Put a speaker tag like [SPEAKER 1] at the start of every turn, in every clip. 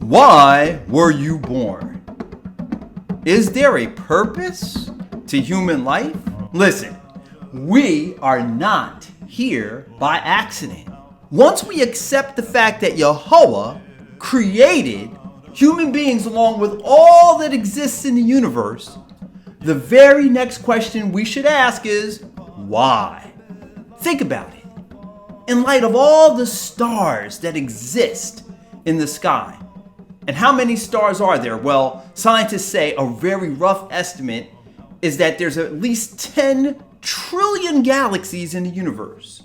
[SPEAKER 1] Why were you born? Is there a purpose to human life? Listen, we are not here by accident. Once we accept the fact that Yahweh created human beings along with all that exists in the universe, the very next question we should ask is, why? Think about it. In light of all the stars that exist in the sky, and how many stars are there? Well, scientists say a very rough estimate is that there's at least 10 trillion galaxies in the universe.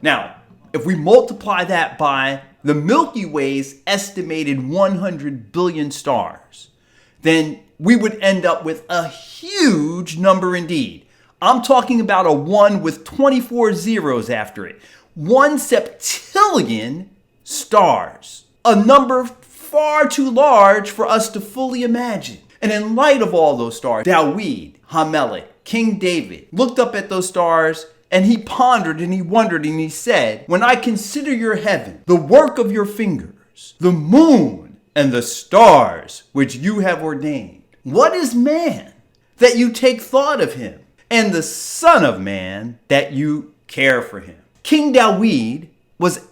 [SPEAKER 1] Now, if we multiply that by the Milky Way's estimated 100 billion stars, then we would end up with a huge number indeed. I'm talking about a 1 with 24 zeros after it. 1 septillion stars. A number far too large for us to fully imagine. And in light of all those stars, Dawid, Hamelech, King David looked up at those stars and he pondered and he wondered and he said, when I consider your heaven, the work of your fingers, the moon and the stars which you have ordained, what is man that you take thought of him, and the Son of Man that you care for him? King Dawid was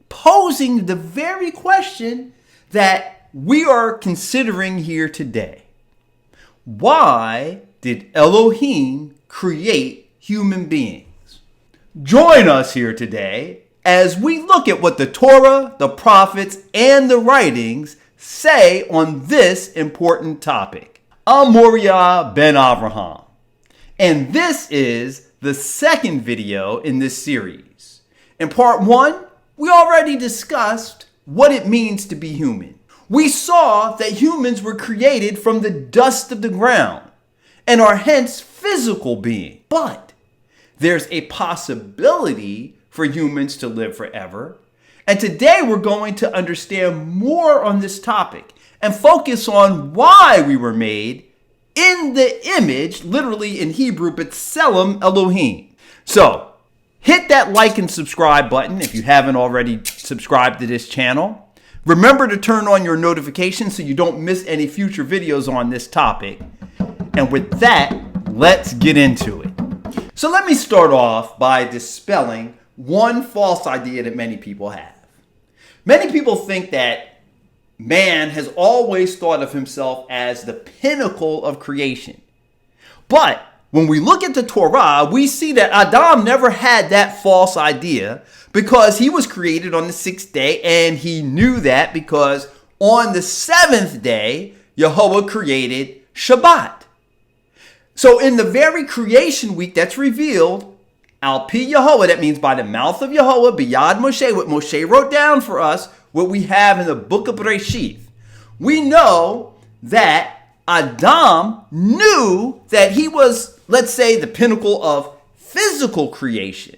[SPEAKER 1] posing the very question that we are considering here today. Why did Elohim create human beings? Join us here today as we look at what the Torah, the prophets, and the writings say on this important topic. I'm Moriah ben Avraham, and this is the second video in this series. In part 1, we already discussed what it means to be human. We saw that humans were created from the dust of the ground and are hence physical beings. But there's a possibility for humans to live forever. And today we're going to understand more on this topic and focus on why we were made in the image, literally in Hebrew, B'Tselem Elohim. So, hit that like and subscribe button if you haven't already subscribed to this channel. Remember to turn on your notifications so you don't miss any future videos on this topic. And with that, let's get into it. So let me start off by dispelling one false idea that many people have. Many people think that man has always thought of himself as the pinnacle of creation. But when we look at the Torah, we see that Adam never had that false idea because he was created on the 6th day, and he knew that because on the 7th day, Yahweh created Shabbat. So in the very creation week that's revealed, Al Pi Yahweh, that means by the mouth of Yahweh, Biyad Moshe, what Moshe wrote down for us, what we have in the book of Bereshith, we know that Adam knew that he was, let's say, the pinnacle of physical creation.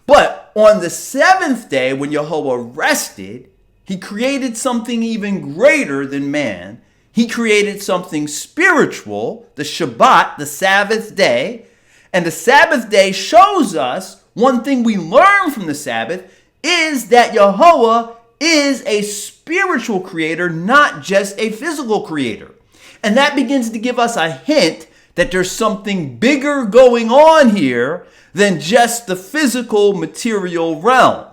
[SPEAKER 1] But on the 7th day, when Yahweh rested, he created something even greater than man. He created something spiritual, the Shabbat, the Sabbath day. And the Sabbath day shows us one thing we learn from the Sabbath is that Yahweh is a spiritual creator, not just a physical creator. And that begins to give us a hint that there's something bigger going on here than just the physical material realm.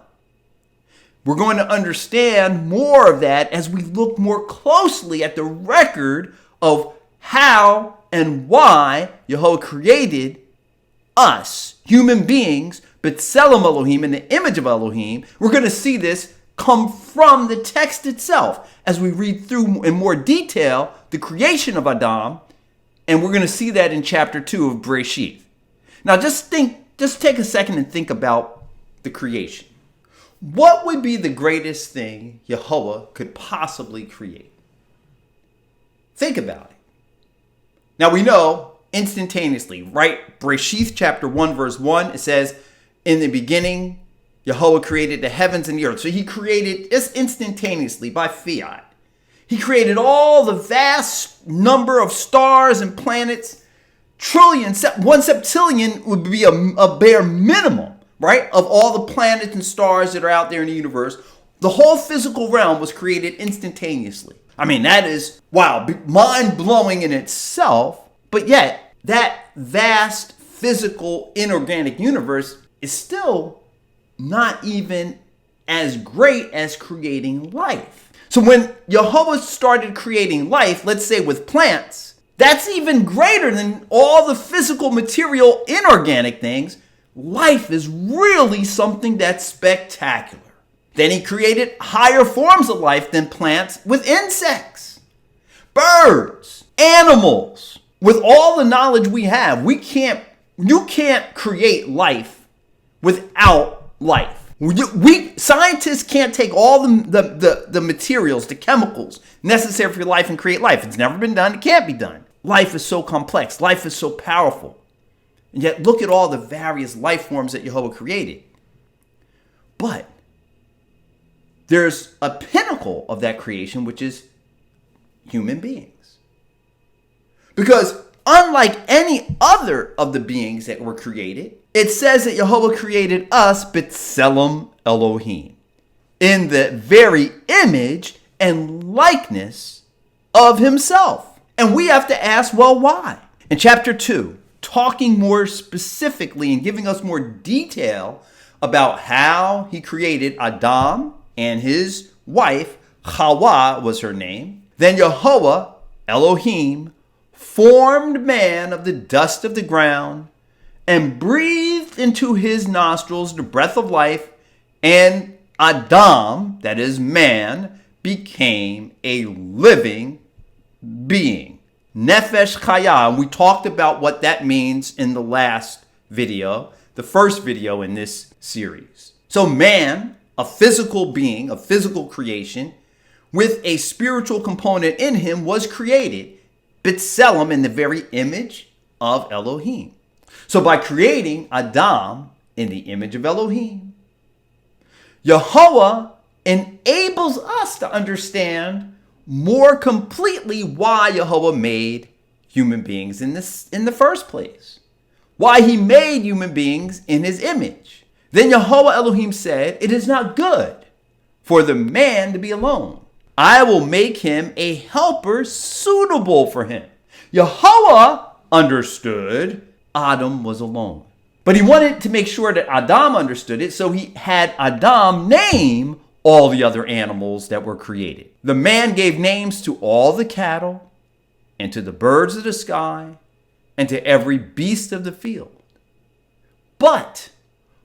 [SPEAKER 1] We're going to understand more of that as we look more closely at the record of how and why Yahweh created us, human beings, B'Tselem Elohim, in the image of Elohim. We're going to see this come from the text itself as we read through in more detail the creation of Adam, and we're going to see that in chapter 2 of Bereshith. Now just take a second and think about the creation. What would be the greatest thing Yahweh could possibly create? Think about it. Now we know instantaneously, right? Bereshith chapter 1 verse 1, it says, in the beginning, Yahweh created the heavens and the earth. So he created this instantaneously by fiat. He created all the vast number of stars and planets, trillions, 1 septillion would be a bare minimum, right? Of all the planets and stars that are out there in the universe. The whole physical realm was created instantaneously. I mean, that is, wow, mind-blowing in itself. But yet, that vast physical inorganic universe is still not even as great as creating life. So when Yehovah started creating life, let's say with plants, that's even greater than all the physical, material, inorganic things. Life is really something that's spectacular. Then he created higher forms of life than plants with insects, birds, animals. With all the knowledge we have, you can't create life without life. Scientists can't take all the materials, the chemicals necessary for life and create life. It's never been done. It can't be done. Life is so complex. Life is so powerful. And yet look at all the various life forms that Yehovah created. But there's a pinnacle of that creation, which is human beings. Because unlike any other of the beings that were created, it says that Yehovah created us, B'Tselem Elohim, in the very image and likeness of himself. And we have to ask, well, why? In chapter 2, talking more specifically and giving us more detail about how he created Adam and his wife, Hawa was her name. Then Yehovah, Elohim, formed man of the dust of the ground and breathed into his nostrils the breath of life, and Adam, that is man, became a living being. Nefesh Chaya. And we talked about what that means in the last video, the first video in this series. So man, a physical being, a physical creation, with a spiritual component in him, was created, B'Tselem, in the very image of Elohim. So by creating Adam in the image of Elohim, Yehovah enables us to understand more completely why Yehovah made human beings in the first place. Why he made human beings in his image. Then Yehovah Elohim said, "It is not good for the man to be alone. I will make him a helper suitable for him." Yehovah understood Adam was alone. But he wanted to make sure that Adam understood it, so he had Adam name all the other animals that were created. The man gave names to all the cattle, and to the birds of the sky, and to every beast of the field. But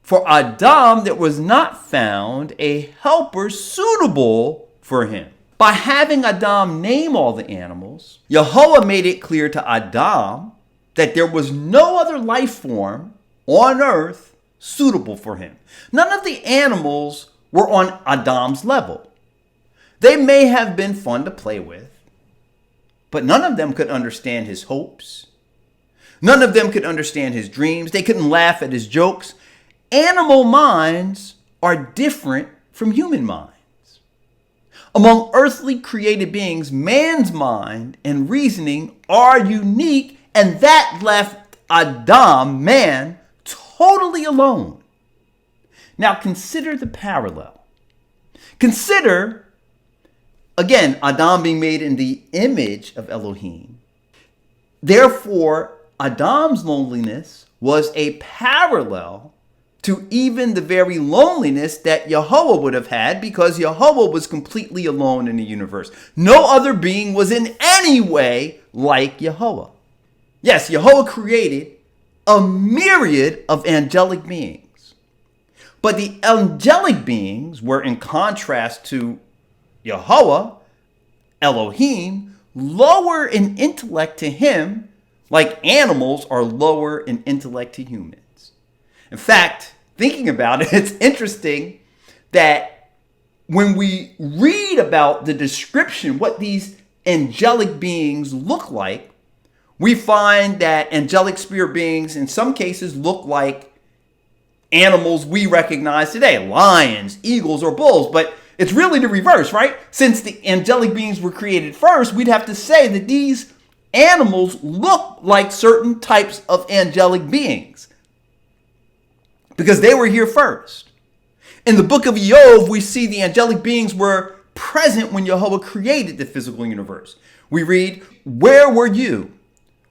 [SPEAKER 1] for Adam there was not found a helper suitable for him. By having Adam name all the animals, Yehovah made it clear to Adam that there was no other life form on earth suitable for him. None of the animals were on Adam's level. They may have been fun to play with, but none of them could understand his hopes. None of them could understand his dreams. They couldn't laugh at his jokes. Animal minds are different from human minds. Among earthly created beings, man's mind and reasoning are unique, and that left Adam, man, totally alone. Now consider the parallel. Consider, again, Adam being made in the image of Elohim. Therefore, Adam's loneliness was a parallel to even the very loneliness that Yehovah would have had, because Yehovah was completely alone in the universe. No other being was in any way like Yehovah. Yes, Yehovah created a myriad of angelic beings. But the angelic beings were, in contrast to Yehovah, Elohim, lower in intellect to him, like animals are lower in intellect to humans. In fact, thinking about it, it's interesting that when we read about the description, what these angelic beings look like, we find that angelic spirit beings in some cases look like animals we recognize today, lions, eagles, or bulls. But it's really the reverse, right? Since the angelic beings were created first, we'd have to say that these animals look like certain types of angelic beings, because they were here first. In the book of Job, we see the angelic beings were present when Jehovah created the physical universe. We read, "Where were you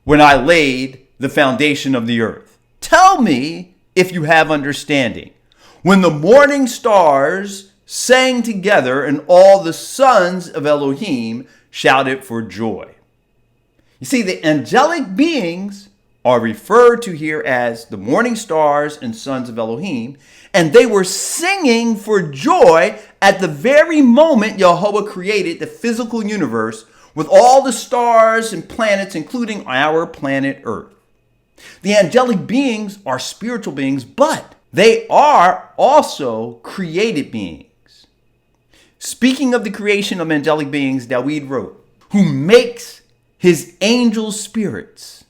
[SPEAKER 1] when I laid the foundation of the earth? Tell me if you have understanding. When the morning stars sang together and all the sons of Elohim shouted for joy." You see, the angelic beings are referred to here as the morning stars and sons of Elohim, and they were singing for joy at the very moment Jehovah created the physical universe with all the stars and planets, including our planet Earth. The angelic beings are spiritual beings, but they are also created beings. Speaking of the creation of angelic beings, David wrote, "Who makes his angels spirits,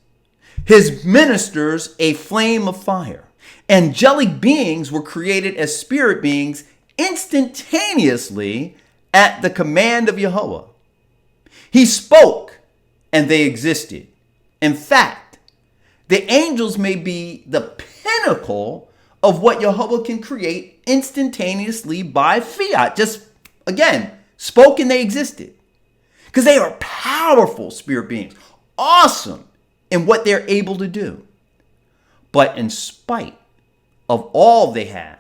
[SPEAKER 1] his ministers a flame of fire." Angelic beings were created as spirit beings instantaneously at the command of Jehovah. He spoke and they existed. In fact, the angels may be the pinnacle of what Jehovah can create instantaneously by fiat. Just, again, spoke and they existed. Because they are powerful spirit beings, awesome in what they're able to do. But in spite of all they have,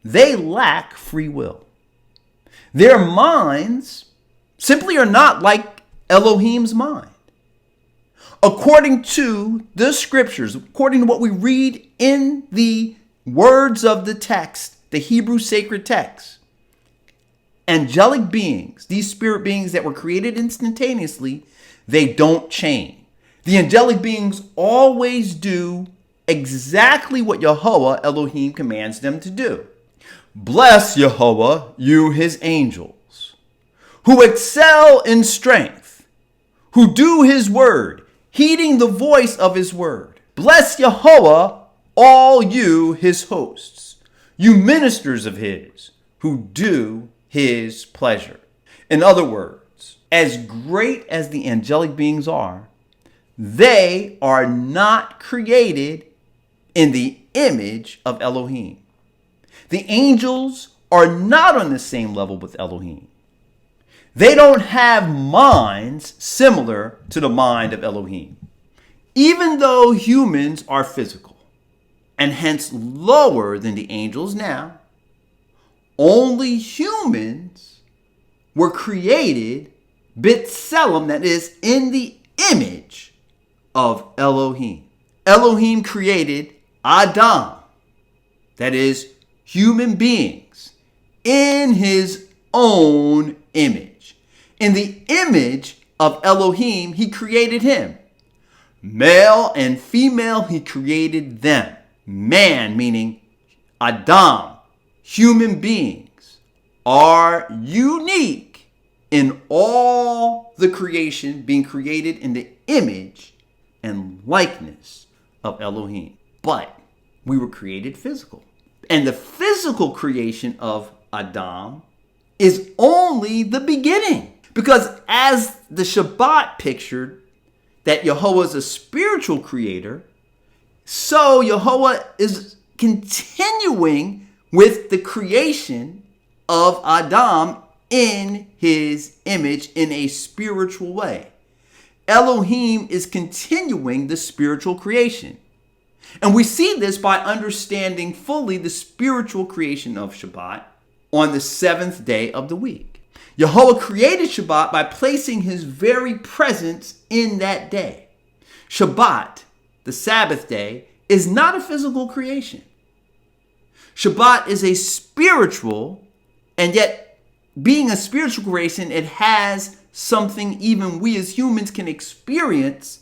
[SPEAKER 1] they lack free will. Their minds simply are not like Elohim's mind. According to the scriptures, according to what we read in the words of the text, the Hebrew sacred text, angelic beings, these spirit beings that were created instantaneously, they don't change. The angelic beings always do exactly what Yahweh Elohim commands them to do. "Bless Yahweh, you his angels, who excel in strength, who do his word, heeding the voice of his word. Bless Yahweh, all you his hosts, you ministers of his, who do his pleasure." In other words, as great as the angelic beings are, they are not created in the image of Elohim. The angels are not on the same level with Elohim. They don't have minds similar to the mind of Elohim. Even though humans are physical and hence lower than the angels now, only humans were created b'tselem, that is, in the image of Elohim. Elohim created Adam, that is, human beings, in his own image. In the image of Elohim, he created him. Male and female, he created them. Man, meaning Adam, human beings, are unique in all the creation, being created in the image and likeness of Elohim. But we were created physical. And the physical creation of Adam is only the beginning. Because as the Shabbat pictured that Yehovah is a spiritual creator, so Yehovah is continuing with the creation of Adam in his image in a spiritual way. Elohim is continuing the spiritual creation. And we see this by understanding fully the spiritual creation of Shabbat on the seventh day of the week. Yehovah created Shabbat by placing his very presence in that day. Shabbat, the Sabbath day, is not a physical creation. Shabbat is a spiritual, and yet being a spiritual creation, it has something even we as humans can experience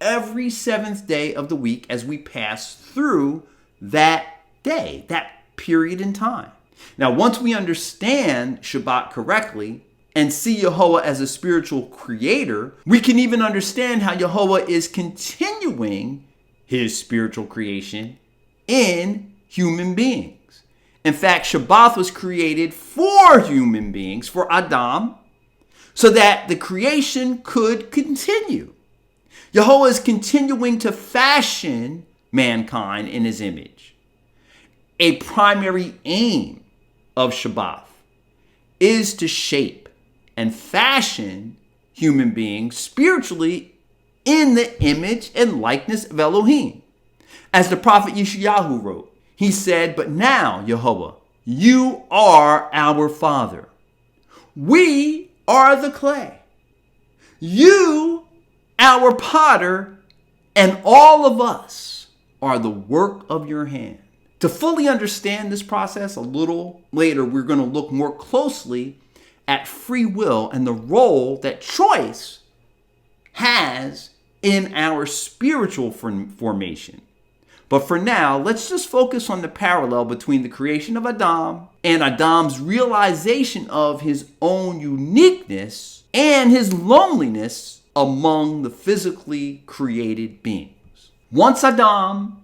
[SPEAKER 1] every seventh day of the week as we pass through that day, that period in time. Now, once we understand Shabbat correctly and see Yehovah as a spiritual creator, we can even understand how Yehovah is continuing his spiritual creation in human beings. In fact, Shabbat was created for human beings, for Adam, so that the creation could continue. Yehovah is continuing to fashion mankind in his image. A primary aim of Shabbat is to shape and fashion human beings spiritually in the image and likeness of Elohim. As the prophet Yeshayahu wrote, he said, "But now, Yehovah, you are our Father. We are the clay. You, our potter, and all of us are the work of your hand." To fully understand this process a little later, we're going to look more closely at free will and the role that choice has in our spiritual formation. But for now, let's just focus on the parallel between the creation of Adam and Adam's realization of his own uniqueness and his loneliness among the physically created beings. Once Adam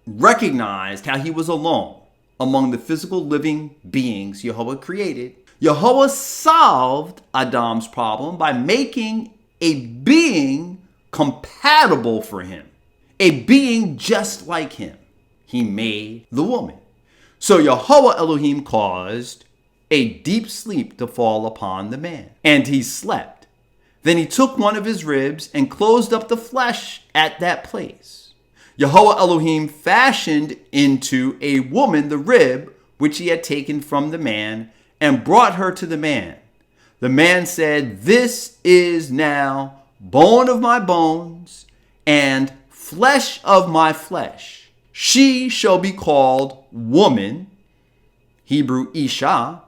[SPEAKER 1] recognized how he was alone among the physical living beings Yehovah created, Yehovah solved Adam's problem by making a being compatible for him, a being just like him. He made the woman. So Yehovah Elohim caused a deep sleep to fall upon the man, and he slept. Then he took one of his ribs and closed up the flesh at that place. Yehovah Elohim fashioned into a woman the rib which he had taken from the man and brought her to the man. The man said, "This is now bone of my bones and flesh of my flesh. She shall be called woman," Hebrew Isha,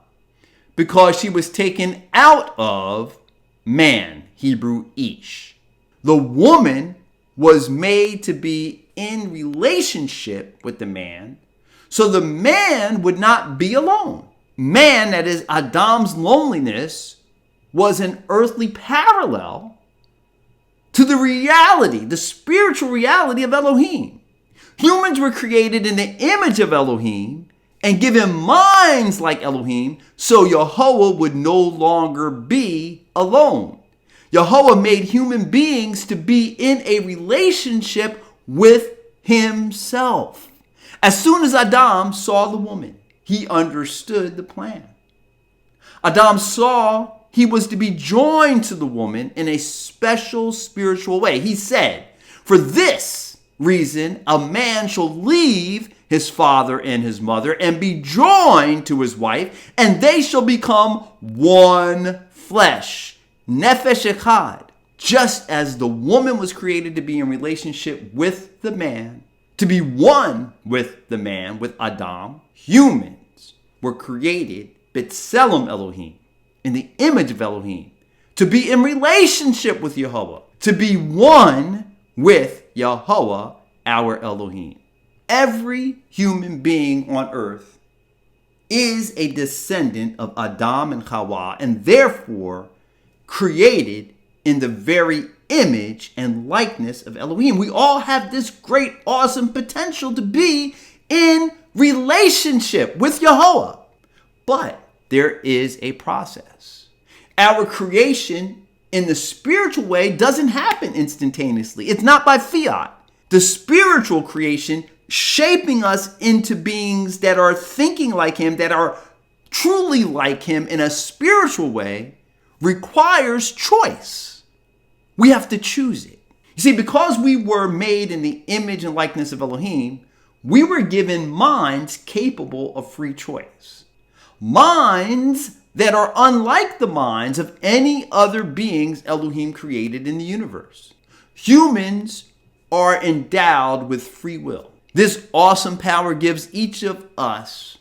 [SPEAKER 1] "because she was taken out of man," Hebrew Ish. The woman was made to be in relationship with the man, so the man would not be alone. Man, that is Adam's loneliness, was an earthly parallel to the reality, the spiritual reality of Elohim. Humans were created in the image of Elohim and given minds like Elohim, so Yehovah would no longer be alone. Yehovah made human beings to be in a relationship with himself. As soon as Adam saw the woman, he understood the plan. Adam saw he was to be joined to the woman in a special spiritual way. He said, "For this reason, a man shall leave his father and his mother and be joined to his wife, and they shall become one flesh." Nefesh echad. Just as the woman was created to be in relationship with the man, to be one with the man, with Adam, humans were created B'Tselem Elohim, in the image of Elohim, to be in relationship with Yehovah, to be one with Yehovah, our Elohim. Every human being on earth is a descendant of Adam and Hawa, and therefore created in the very image and likeness of Elohim. We all have this great, awesome potential to be in relationship with Yehovah. But there is a process. Our creation in the spiritual way doesn't happen instantaneously. It's not by fiat. The spiritual creation shaping us into beings that are thinking like him, that are truly like him in a spiritual way, requires choice. We have to choose it. You see, because we were made in the image and likeness of Elohim, we were given minds capable of free choice. Minds that are unlike the minds of any other beings Elohim created in the universe. Humans are endowed with free will. This awesome power gives each of us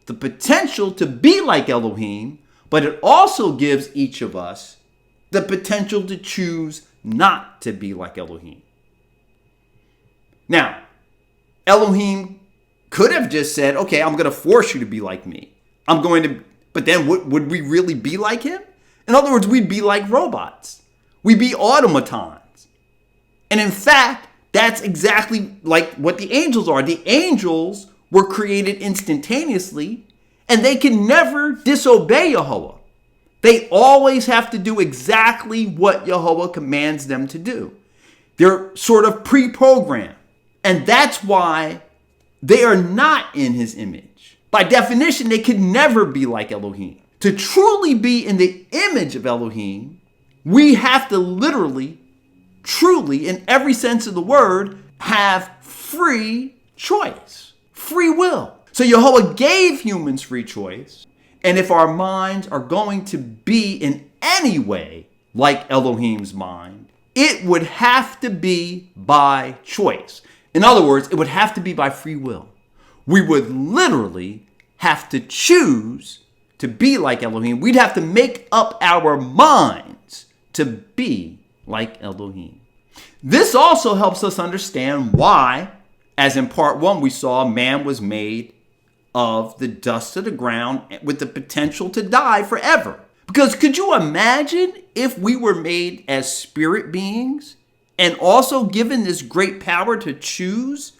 [SPEAKER 1] the potential to be like Elohim, but it also gives each of us the potential to choose not to be like Elohim. Now, Elohim could have just said, "Okay, I'm going to force you to be like me. But then would we really be like him? In other words, we'd be like robots. We'd be automatons. And in fact, that's exactly like what the angels are. The angels were created instantaneously, and they can never disobey Yehovah. They always have to do exactly what Yehovah commands them to do. They're sort of pre-programmed. And that's why They are not in his image. By definition, they could never be like Elohim. To truly be in the image of Elohim, we have to literally, truly, in every sense of the word, have free choice, free will. So Yehovah gave humans free choice. And if our minds are going to be in any way like Elohim's mind, it would have to be by choice. In other words, it would have to be by free will. We would literally have to choose to be like Elohim. We'd have to make up our minds to be like Elohim. This also helps us understand why, as in part 1, we saw man was made of the dust of the ground with the potential to die forever. Because could you imagine if we were made as spirit beings and also given this great power to choose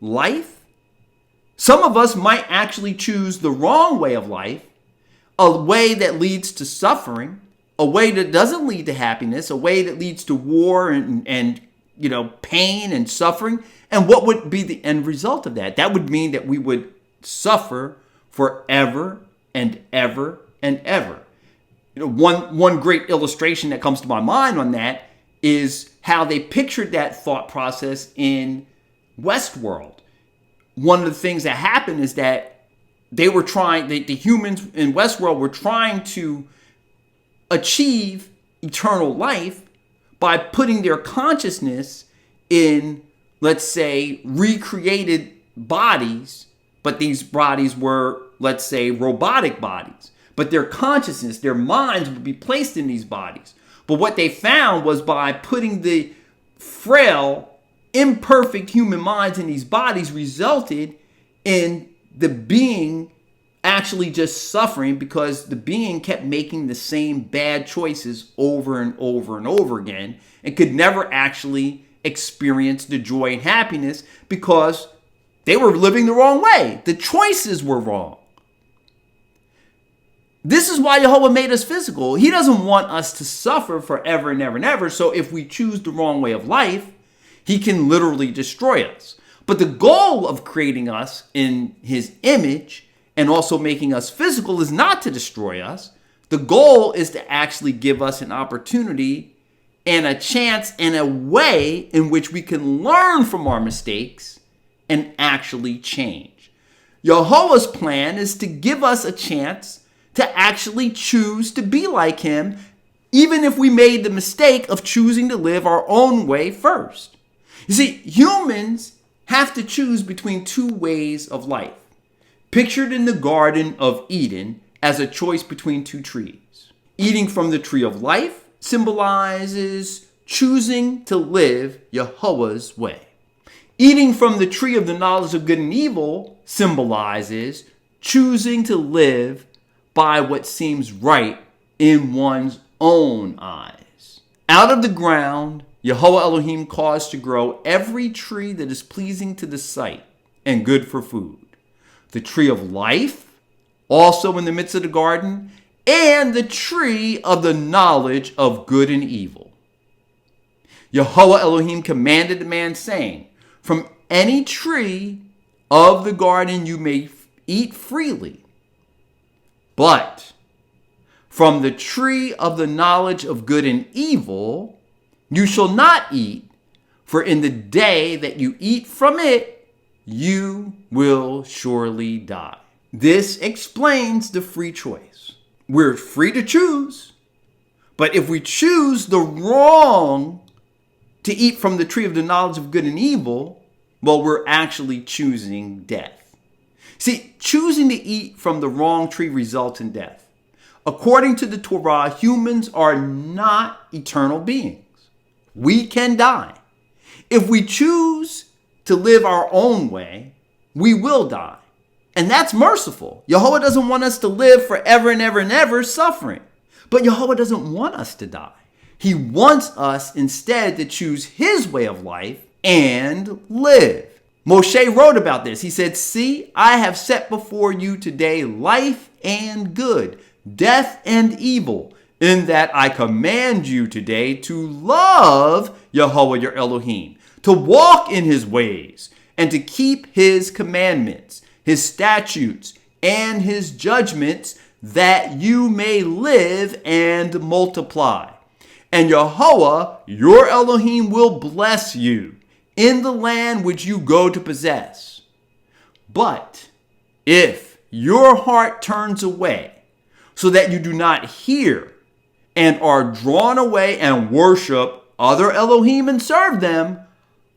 [SPEAKER 1] life? Some of us might actually choose the wrong way of life, a way that leads to suffering, a way that doesn't lead to happiness, a way that leads to war and pain and suffering. And what would be the end result of that? That would mean that we would suffer forever and ever and ever. One great illustration that comes to my mind on that is how they pictured that thought process in Westworld. One of the things that happened is that the humans in Westworld were trying to achieve eternal life by putting their consciousness in, let's say, recreated bodies, but these bodies were, let's say, robotic bodies. But their consciousness, their minds would be placed in these bodies. But what they found was by putting the frail, imperfect human minds in these bodies resulted in the being actually just suffering because the being kept making the same bad choices over and over and over again and could never actually experience the joy and happiness because they were living the wrong way. The choices were wrong. This is why Yehovah made us physical. He doesn't want us to suffer forever and ever and ever. So if we choose the wrong way of life, he can literally destroy us. But the goal of creating us in his image and also making us physical is not to destroy us. The goal is to actually give us an opportunity and a chance and a way in which we can learn from our mistakes and actually change. Yehovah's plan is to give us a chance to actually choose to be like him, even if we made the mistake of choosing to live our own way first. You see, humans have to choose between two ways of life, pictured in the Garden of Eden as a choice between two trees. Eating from the tree of life symbolizes choosing to live Yehovah's way. Eating from the tree of the knowledge of good and evil symbolizes choosing to live by what seems right in one's own eyes. Out of the ground, Yehovah Elohim caused to grow every tree that is pleasing to the sight and good for food. The tree of life, also in the midst of the garden, and the tree of the knowledge of good and evil. Yehovah Elohim commanded the man, saying, "From any tree of the garden you may eat freely, but from the tree of the knowledge of good and evil you shall not eat, for in the day that you eat from it, you will surely die." This explains the free choice. We're free to choose, but if we choose the wrong to eat from the tree of the knowledge of good and evil, well, we're actually choosing death. See, choosing to eat from the wrong tree results in death. According to the Torah, humans are not eternal beings. We can die. If we choose to live our own way, we will die. And that's merciful. Yehovah doesn't want us to live forever and ever and ever suffering. But Yehovah doesn't want us to die. He wants us instead to choose his way of life and live. Moshe wrote about this. He said, "See, I have set before you today life and good, death and evil, in that I command you today to love Yehovah your Elohim, to walk in his ways, and to keep his commandments, his statutes, and his judgments, that you may live and multiply. And Yahweh, your Elohim, will bless you in the land which you go to possess. But if your heart turns away, so that you do not hear, and are drawn away and worship other Elohim and serve them,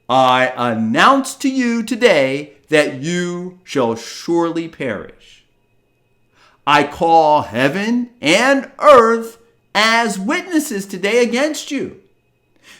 [SPEAKER 1] I announce to you today that you shall surely perish. I call heaven and earth as witnesses today against you,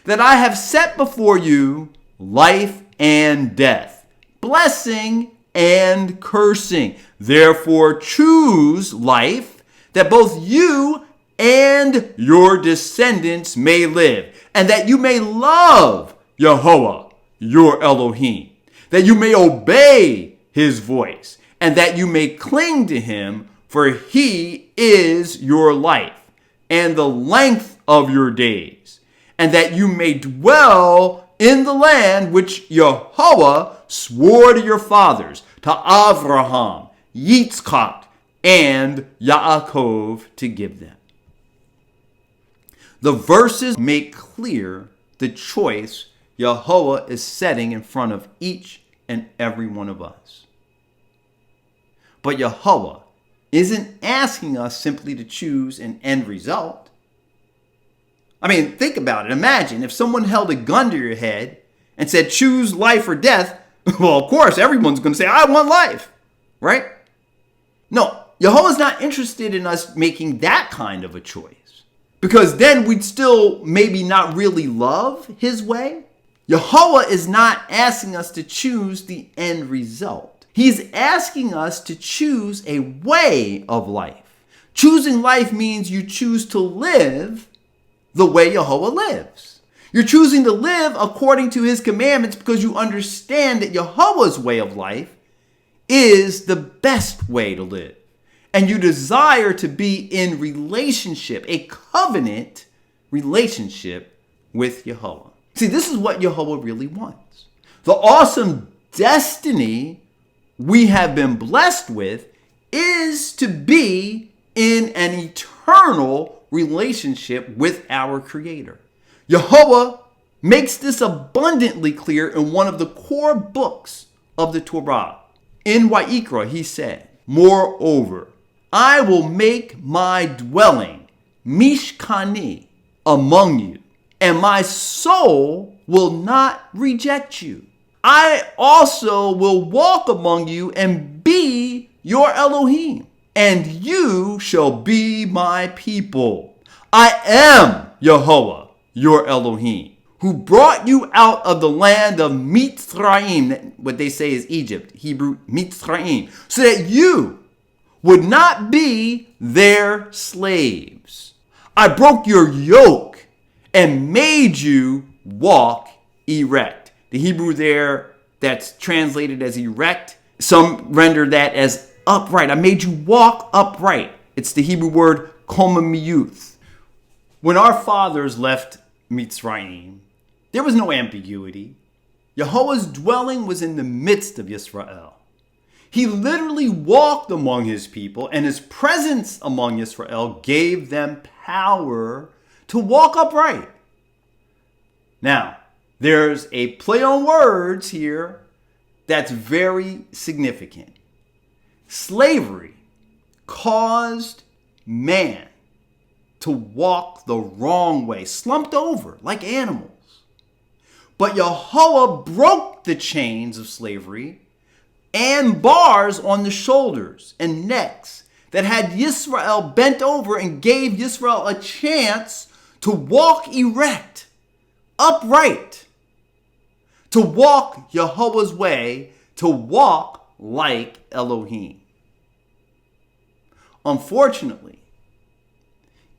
[SPEAKER 1] that I have set before you life and death, blessing and cursing. Therefore choose life, that both you and your descendants may live, and that you may love Yahweh, your Elohim, that you may obey his voice, and that you may cling to him, for he is your life and the length of your days, and that you may dwell in the land which Yahweh swore to your fathers, to Avraham, Yitzchak, and Yaakov, to give them. The verses make clear the choice Yahweh is setting in front of each and every one of us. But Yahweh isn't asking us simply to choose an end result. I mean, think about it. Imagine if someone held a gun to your head and said, choose life or death. Well, of course, everyone's going to say, I want life, right? No, Yahweh's not interested in us making that kind of a choice, because then we'd still maybe not really love his way. Yahweh is not asking us to choose the end result. He's asking us to choose a way of life. Choosing life means you choose to live the way Yahweh lives. You're choosing to live according to his commandments because you understand that Yahweh's way of life is the best way to live. And you desire to be in relationship, a covenant relationship with Yahweh. See, this is what Yahweh really wants. The awesome destiny we have been blessed with is to be in an eternal relationship with our Creator. Yahweh makes this abundantly clear in one of the core books of the Torah. In Wa'ikra, he said, moreover, I will make my dwelling, Mishkani, among you, and my soul will not reject you. I also will walk among you and be your Elohim, and you shall be my people. I am Yahweh, your Elohim, who brought you out of the land of Mitzrayim, what they say is Egypt, Hebrew Mitzrayim, so that you would not be their slaves. I broke your yoke and made you walk erect. The Hebrew there that's translated as erect, some render that as upright. I made you walk upright. It's the Hebrew word komamiyuth. When our fathers left Mitzrayim, there was no ambiguity. Yahweh's dwelling was in the midst of Yisrael. He literally walked among his people, and his presence among Yisrael gave them power to walk upright. Now, there's a play on words here that's very significant. Slavery caused man to walk the wrong way, slumped over like animals. But Yahweh broke the chains of slavery and bars on the shoulders and necks that had Yisrael bent over and gave Yisrael a chance to walk erect, upright, to walk Yahweh's way, to walk like Elohim. Unfortunately,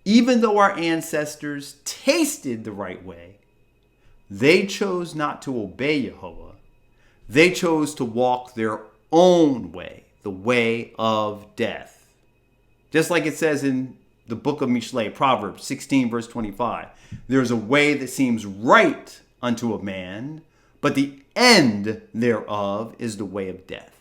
[SPEAKER 1] even though our ancestors tasted the right way, they chose not to obey Yahweh. They chose to walk their own way, the way of death. Just like it says in the book of Mishlei, Proverbs 16, verse 25. There's a way that seems right unto a man, but the end thereof is the way of death.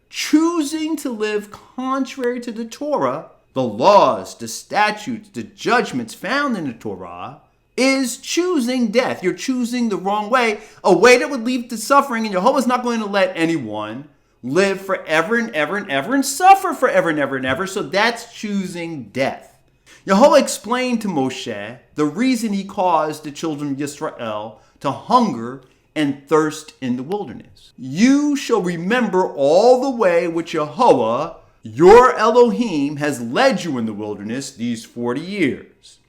[SPEAKER 1] Choosing to live contrary to the Torah, the laws, the statutes, the judgments found in the Torah, is choosing death. You're choosing the wrong way, a way that would lead to suffering, and Jehovah's not going to let anyone live forever and ever and ever and suffer forever and ever and ever. So that's choosing death. Yehovah explained to Moshe the reason he caused the children of Israel to hunger and thirst in the wilderness. You shall remember all the way which Yehovah, your Elohim, has led you in the wilderness these 40 years,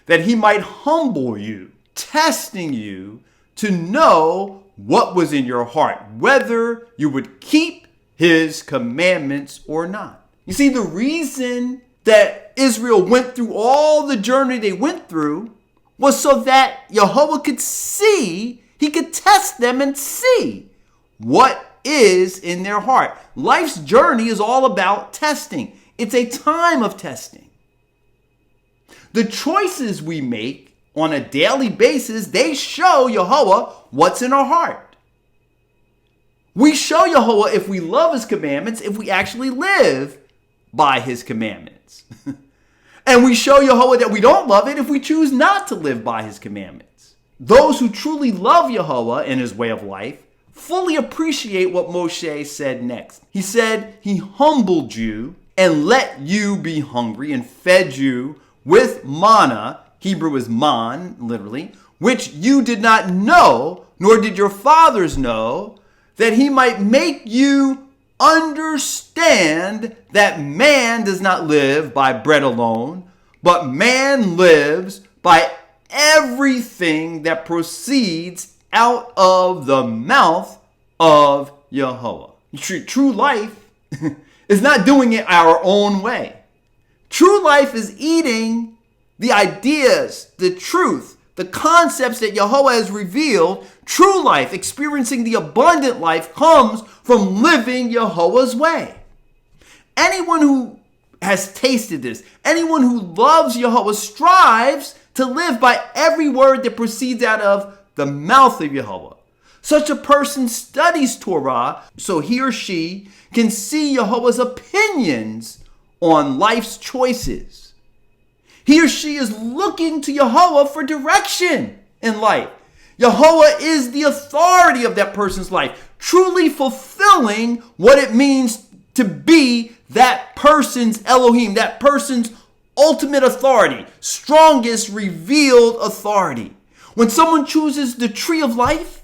[SPEAKER 1] that he might humble you, testing you to know what was in your heart, whether you would keep his commandments or not. You see, the reason that Israel went through all the journey they went through was so that Yehovah could see, he could test them and see what is in their heart. Life's journey is all about testing. It's a time of testing. The choices we make on a daily basis, they show Yehovah what's in our heart. We show Yehovah if we love his commandments, if we actually live by his commandments. And we show Yehovah that we don't love it if we choose not to live by his commandments. Those who truly love Yehovah and his way of life fully appreciate what Moshe said next. He said he humbled you and let you be hungry and fed you with manna, Hebrew is man, literally, which you did not know, nor did your fathers know, that he might make you understand that man does not live by bread alone, but man lives by everything that proceeds out of the mouth of Yehovah. True life is not doing it our own way. True life is eating the ideas, the truth, the concepts that Yehovah has revealed. True life, experiencing the abundant life, comes from living Yehovah's way. Anyone who has tasted this, anyone who loves Yehovah strives to live by every word that proceeds out of the mouth of Yehovah. Such a person studies Torah so he or she can see Yehovah's opinions on life's choices. He or she is looking to Yehovah for direction in life. Yehovah is the authority of that person's life, truly fulfilling what it means to be that person's Elohim, that person's ultimate authority, strongest revealed authority. When someone chooses the tree of life,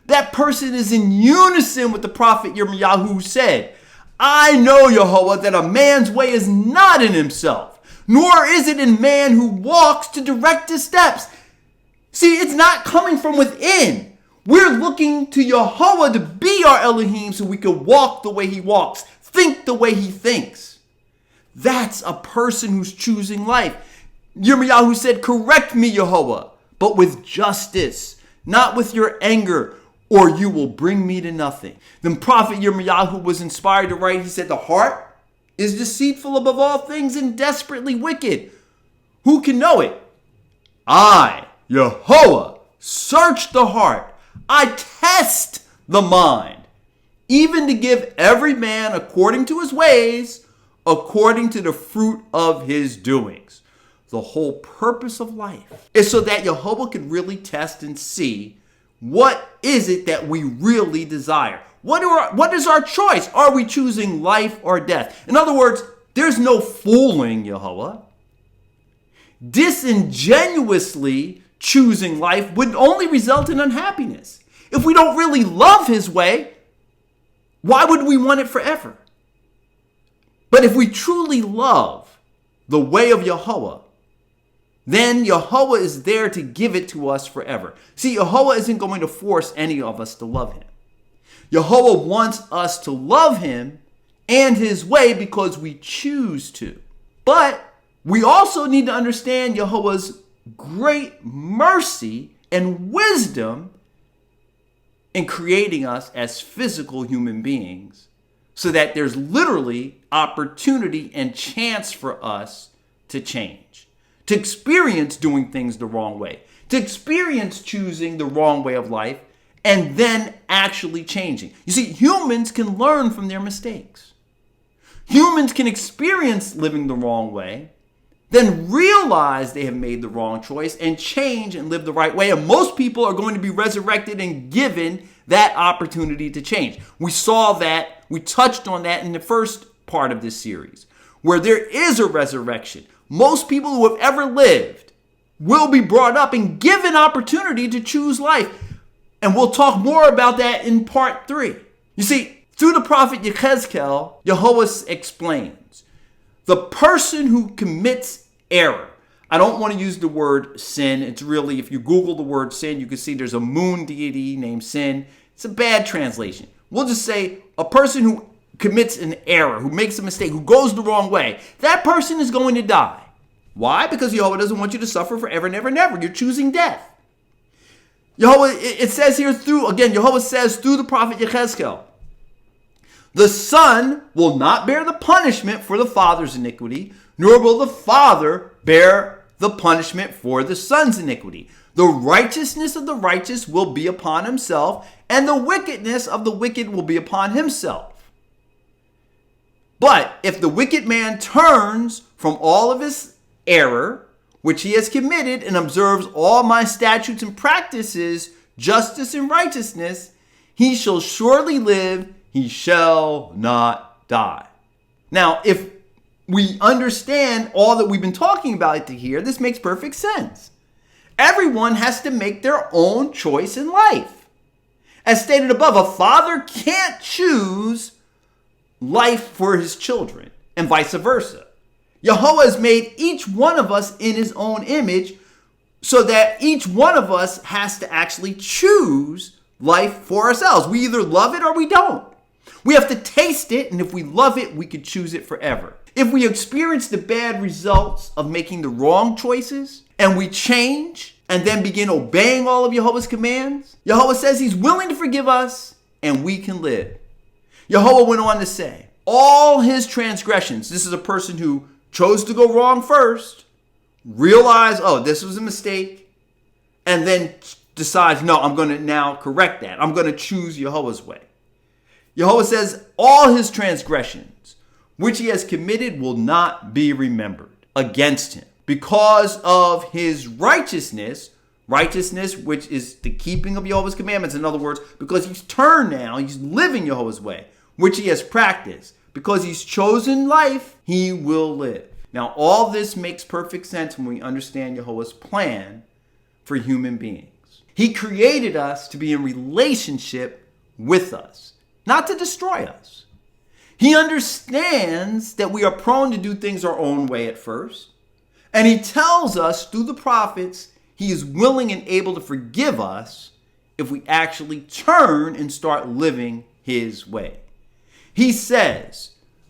[SPEAKER 1] that person is in unison with the prophet Yirmiyahu, who said, I know, Yehovah, that a man's way is not in himself, nor is it in man who walks to direct his steps. See, it's not coming from within. We're looking to Yehovah to be our Elohim so we can walk the way he walks, think the way he thinks. That's a person who's choosing life. Yirmiyahu said, correct me, Yehovah, but with justice, not with your anger, or you will bring me to nothing. Then prophet Yirmiyahu was inspired to write, he said, the heart is deceitful above all things and desperately wicked. Who can know it? I, Yehovah, search the heart. I test the mind, even to give every man according to his ways, according to the fruit of his doings. The whole purpose of life is so that Yehovah can really test and see what is it that we really desire. What is our choice? Are we choosing life or death? In other words, there's no fooling Yehovah. Disingenuously choosing life would only result in unhappiness. If we don't really love his way, why would we want it forever? But if we truly love the way of Yehovah, then Yehovah is there to give it to us forever. See, Yehovah isn't going to force any of us to love him. Yehovah wants us to love him and his way because we choose to. But we also need to understand Yehovah's great mercy and wisdom in creating us as physical human beings so that there's literally opportunity and chance for us to change, to experience doing things the wrong way, to experience choosing the wrong way of life, and then actually changing. You see, humans can learn from their mistakes. Humans can experience living the wrong way, then realize they have made the wrong choice and change and live the right way. And most people are going to be resurrected and given that opportunity to change. We saw that, we touched on that in the first part of this series, where there is a resurrection. Most people who have ever lived will be brought up and given opportunity to choose life. And we'll talk more about that in part 3. You see, through the prophet Yechezkel, Yehoah explains, the person who commits error. I don't want to use the word sin. It's really, if you Google the word sin, you can see there's a moon deity named Sin. It's a bad translation. We'll just say a person who commits an error, who makes a mistake, who goes the wrong way. That person is going to die. Why? Because Yehoah doesn't want you to suffer forever and ever and ever. You're choosing death. Yehoah, it says here Yehoah says through the prophet Yechezkel, the son will not bear the punishment for the father's iniquity, nor will the father bear the punishment for the son's iniquity. The righteousness of the righteous will be upon himself, and the wickedness of the wicked will be upon himself. But if the wicked man turns from all of his error, which he has committed, and observes all my statutes and practices, justice and righteousness, he shall surely live, he shall not die. Now, if we understand all that we've been talking about here, this makes perfect sense. Everyone has to make their own choice in life. As stated above, a father can't choose life for his children, and vice versa. Yehoah has made each one of us in his own image, so that each one of us has to actually choose life for ourselves. We either love it or we don't. We have to taste it, and if we love it, we could choose it forever. If we experience the bad results of making the wrong choices, and we change, and then begin obeying all of Yehoah's commands, Yehoah says he's willing to forgive us, and we can live. Yehoah went on to say, all his transgressions, this is a person who chose to go wrong first, realize, this was a mistake, and then decides, no, I'm going to now correct that. I'm going to choose Yehoah's way. Yehoah says all his transgressions, which he has committed, will not be remembered against him. Because of his righteousness, which is the keeping of Yehoah's commandments. In other words, because he's turned now, he's living Yehoah's way, which he has practiced. Because he's chosen life, he will live. Now, all this makes perfect sense when we understand Yehoah's plan for human beings. He created us to be in relationship with us, not to destroy us. He understands that we are prone to do things our own way at first. And he tells us through the prophets, he is willing and able to forgive us if we actually turn and start living his way. He says,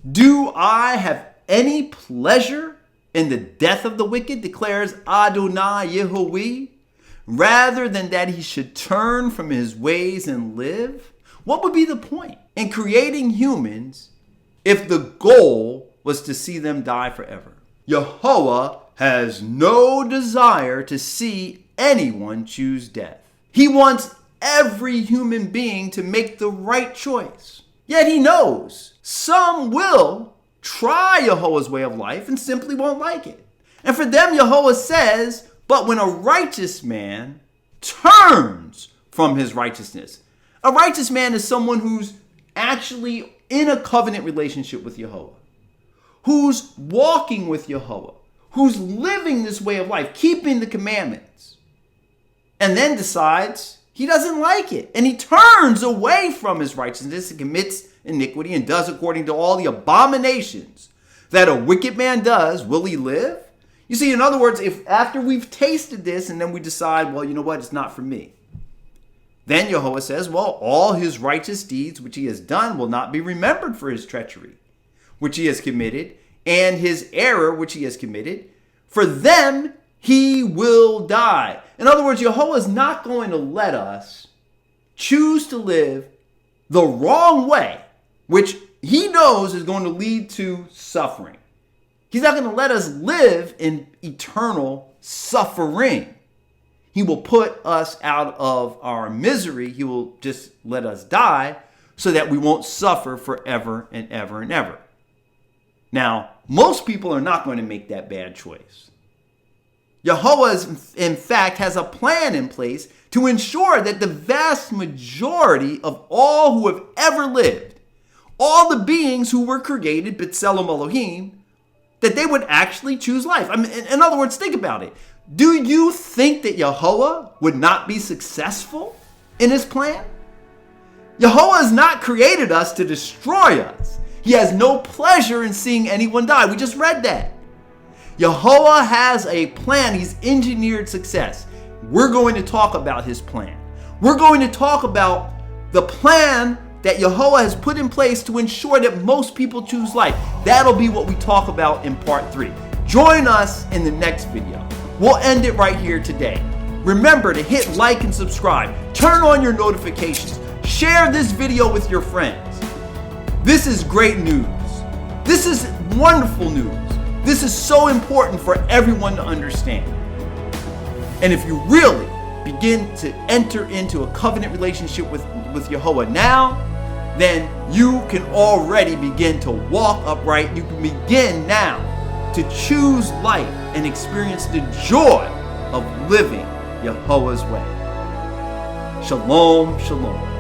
[SPEAKER 1] do I have any pleasure in the death of the wicked, declares Adonai Yehovah, rather than that he should turn from his ways and live? What would be the point in creating humans if the goal was to see them die forever? Yehoah has no desire to see anyone choose death. He wants every human being to make the right choice. Yet he knows some will try Yehoah's way of life and simply won't like it. And for them, Yehoah says, but when a righteous man turns from his righteousness, a righteous man is someone who's actually in a covenant relationship with Yehoah, who's walking with Yehoah, who's living this way of life, keeping the commandments, and then decides he doesn't like it. And he turns away from his righteousness and commits iniquity and does according to all the abominations that a wicked man does. Will he live? You see, in other words, if after we've tasted this and then we decide, well, you know what, it's not for me, then Yehoah says, well, all his righteous deeds which he has done will not be remembered for his treachery, which he has committed, and his error which he has committed. For them he will die. In other words, Yehoah is not going to let us choose to live the wrong way, which he knows is going to lead to suffering. He's not going to let us live in eternal suffering. He will put us out of our misery. He will just let us die so that we won't suffer forever and ever and ever. Now, most people are not going to make that bad choice. Yahuwah, in fact, has a plan in place to ensure that the vast majority of all who have ever lived, all the beings who were created, B'Tselem Elohim, that they would actually choose life. I mean, in other words, think about it. Do you think that Yahuwah would not be successful in his plan? Yahuwah has not created us to destroy us. He has no pleasure in seeing anyone die. We just read that. Yahuwah has a plan. He's engineered success. We're going to talk about his plan. We're going to talk about the plan that Yahuwah has put in place to ensure that most people choose life. That'll be what we talk about in part 3. Join us in the next video. We'll end it right here today. Remember to hit like and subscribe. Turn on your notifications. Share this video with your friends. This is great news. This is wonderful news. This is so important for everyone to understand. And if you really begin to enter into a covenant relationship with Yahuwah now, then you can already begin to walk upright. You can begin now to choose life and experience the joy of living Yahuwah's way. Shalom, shalom.